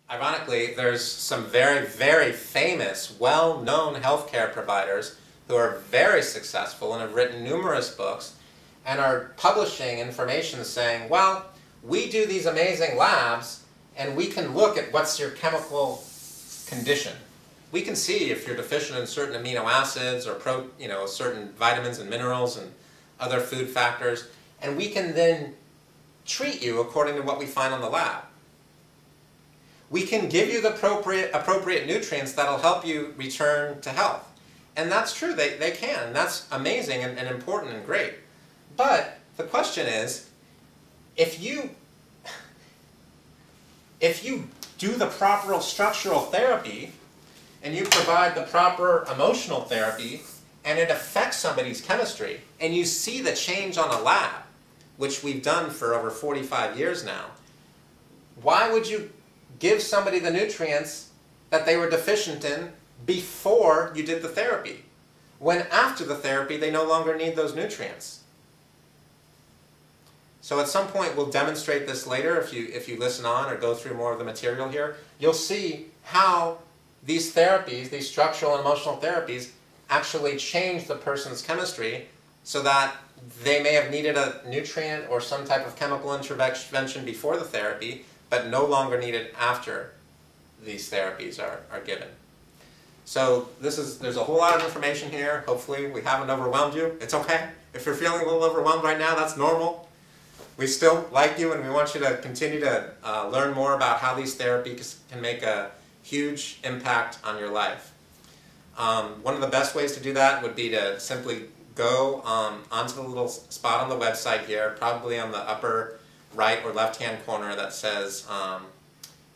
Ironically, there's some very, very famous, well-known healthcare providers who are very successful and have written numerous books and are publishing information saying, well, we do these amazing labs and we can look at what's your chemical condition. We can see if you're deficient in certain amino acids or certain vitamins and minerals and other food factors, and we can then treat you according to what we find on the lab. We can give you the appropriate nutrients that'll help you return to health. And that's true, they can, and that's amazing and important and great. But the question is, if you do the proper structural therapy, and you provide the proper emotional therapy, and it affects somebody's chemistry, and you see the change on a lab, which we've done for over 45 years now, why would you give somebody the nutrients that they were deficient in before you did the therapy, when after the therapy they no longer need those nutrients? So at some point we'll demonstrate this later. If you listen on or go through more of the material here, you'll see how these therapies, these structural and emotional therapies, actually change the person's chemistry so that they may have needed a nutrient or some type of chemical intervention before the therapy, but no longer needed after these therapies are given. So there's a whole lot of information here. Hopefully we haven't overwhelmed you. It's okay. If you're feeling a little overwhelmed right now, that's normal. We still like you and we want you to continue to learn more about how these therapies can make a huge impact on your life. One of the best ways to do that would be to simply go onto the little spot on the website here, probably on the upper right or left-hand corner that says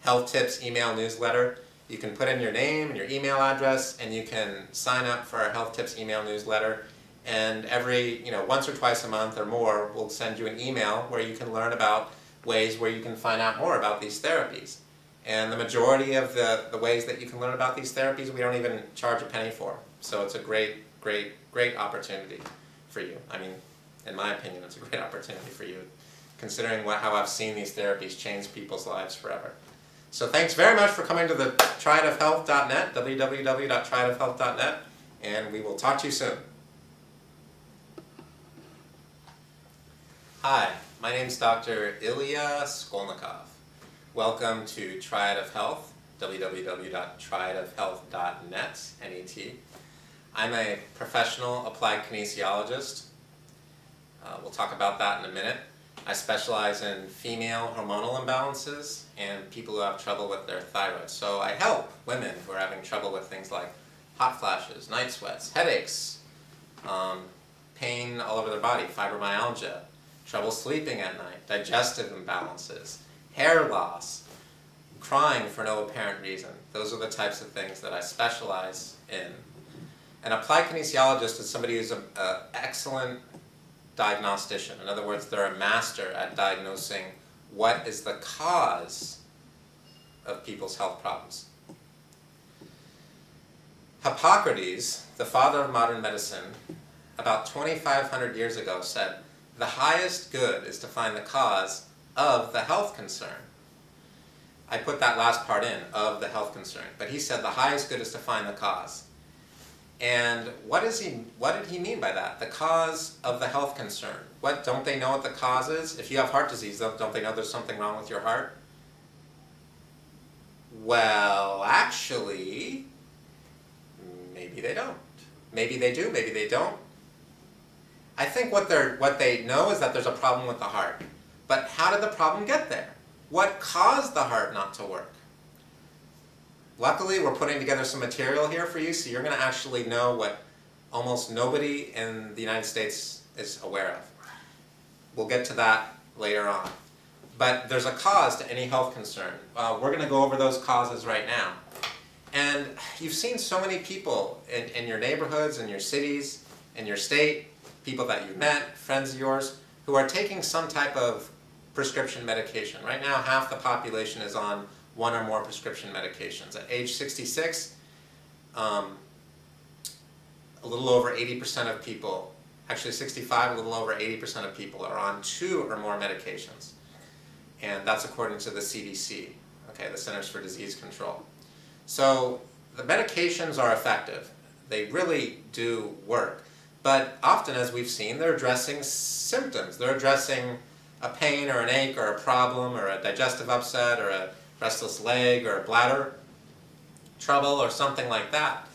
Health Tips Email Newsletter. You can put in your name and your email address, and you can sign up for our Health Tips Email Newsletter. And every, once or twice a month or more, we'll send you an email where you can learn about ways where you can find out more about these therapies. And the majority of the ways that you can learn about these therapies, we don't even charge a penny for. So it's a great, great, great opportunity for you. I mean, in my opinion, it's a great opportunity for you, considering how I've seen these therapies change people's lives forever. So thanks very much for coming to the triadofhealth.net, www.triadofhealth.net, and we will talk to you soon. Hi, my name is Dr. Ilya Skolnikov. Welcome to Triad of Health, www.triadofhealth.net, N-E-T. I'm a professional applied kinesiologist. We'll talk about that in a minute. I specialize in female hormonal imbalances and people who have trouble with their thyroid. So I help women who are having trouble with things like hot flashes, night sweats, headaches, pain all over their body, fibromyalgia, trouble sleeping at night, digestive imbalances, hair loss, crying for no apparent reason. Those are the types of things that I specialize in. An applied kinesiologist is somebody who's an excellent diagnostician. In other words, they're a master at diagnosing what is the cause of people's health problems. Hippocrates, the father of modern medicine, about 2,500 years ago said, the highest good is to find the cause of the health concern. I put that last part in, of the health concern, but he said the highest good is to find the cause. And what did he mean by that? The cause of the health concern. What, don't they know what the cause is? If you have heart disease, don't they know there's something wrong with your heart? Well, actually, maybe they don't. Maybe they do, maybe they don't. I think what they know is that there's a problem with the heart. But how did the problem get there? What caused the heart not to work? Luckily, we're putting together some material here for you, so you're going to actually know what almost nobody in the United States is aware of. We'll get to that later on. But there's a cause to any health concern. We're going to go over those causes right now. And you've seen so many people in your neighborhoods, in your cities, in your state, people that you've met, friends of yours, who are taking some type of prescription medication. Right now, half the population is on one or more prescription medications. At age 66, a little over 80% of people, actually 65, a little over 80% of people are on 2 or more medications. And that's according to the CDC. okay, the Centers for Disease Control. So the medications are effective. They really do work. But often, as we've seen, they're addressing symptoms. They're addressing a pain or an ache or a problem or a digestive upset or a restless leg or a bladder trouble or something like that.